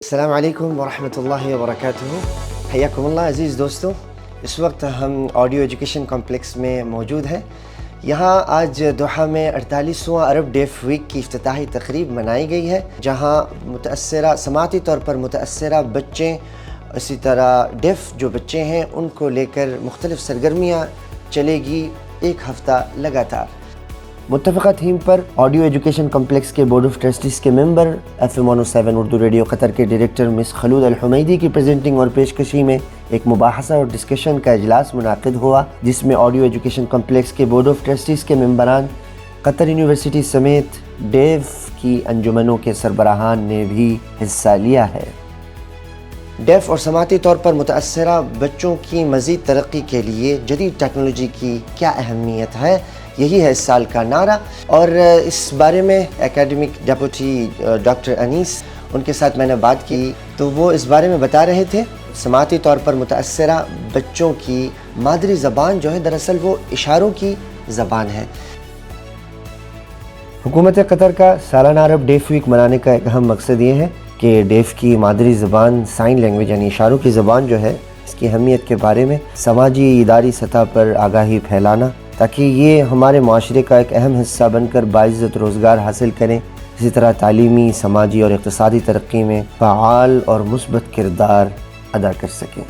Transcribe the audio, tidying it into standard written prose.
السلام علیکم ورحمۃ اللہ وبرکاتہ، حیاکم اللہ عزیز دوستوں۔ اس وقت ہم آڈیو ایجوکیشن کمپلیکس میں موجود ہیں۔ یہاں آج دوحہ میں 48واں عرب ڈیف ویک کی افتتاحی تقریب منائی گئی ہے، جہاں سماعتی طور پر متاثرہ بچے، اسی طرح ڈیف جو بچے ہیں ان کو لے کر مختلف سرگرمیاں چلے گی ایک ہفتہ لگاتار۔ متفقہ تھیم پر آڈیو ایجوکیشن کمپلیکس کے بورڈ آف ٹرسٹیز کے ممبر، FM 107 اردو ریڈیو قطر کے ڈائریکٹر مس خلود الحمیدی کی پریزنٹنگ اور پیشکشی میں ایک مباحثہ اور ڈسکشن کا اجلاس منعقد ہوا، جس میں آڈیو ایجوکیشن کمپلیکس کے بورڈ آف ٹرسٹیز کے ممبران، قطر یونیورسٹی سمیت ڈیف کی انجمنوں کے سربراہان نے بھی حصہ لیا ہے۔ ڈیف اور سماعتی طور پر متاثرہ بچوں کی مزید ترقی کے لیے جدید ٹیکنالوجی کی کیا اہمیت ہے، یہی ہے اس سال کا نعرہ۔ اور اس بارے میں اکیڈمک ڈیپوٹی ڈاکٹر انیس، ان کے ساتھ میں نے بات کی تو وہ اس بارے میں بتا رہے تھے سماعتی طور پر متاثرہ بچوں کی مادری زبان جو ہے دراصل وہ اشاروں کی زبان ہے۔ حکومت قطر کا سالانہ عرب ڈیف ویک منانے کا ایک اہم مقصد یہ ہے کہ ڈیف کی مادری زبان سائن لینگویج یعنی اشاروں کی زبان جو ہے اس کی اہمیت کے بارے میں سماجی اداری سطح پر آگاہی پھیلانا، تاکہ یہ ہمارے معاشرے کا ایک اہم حصہ بن کر باعزت روزگار حاصل کریں، اسی طرح تعلیمی، سماجی اور اقتصادی ترقی میں فعال اور مثبت کردار ادا کر سکیں۔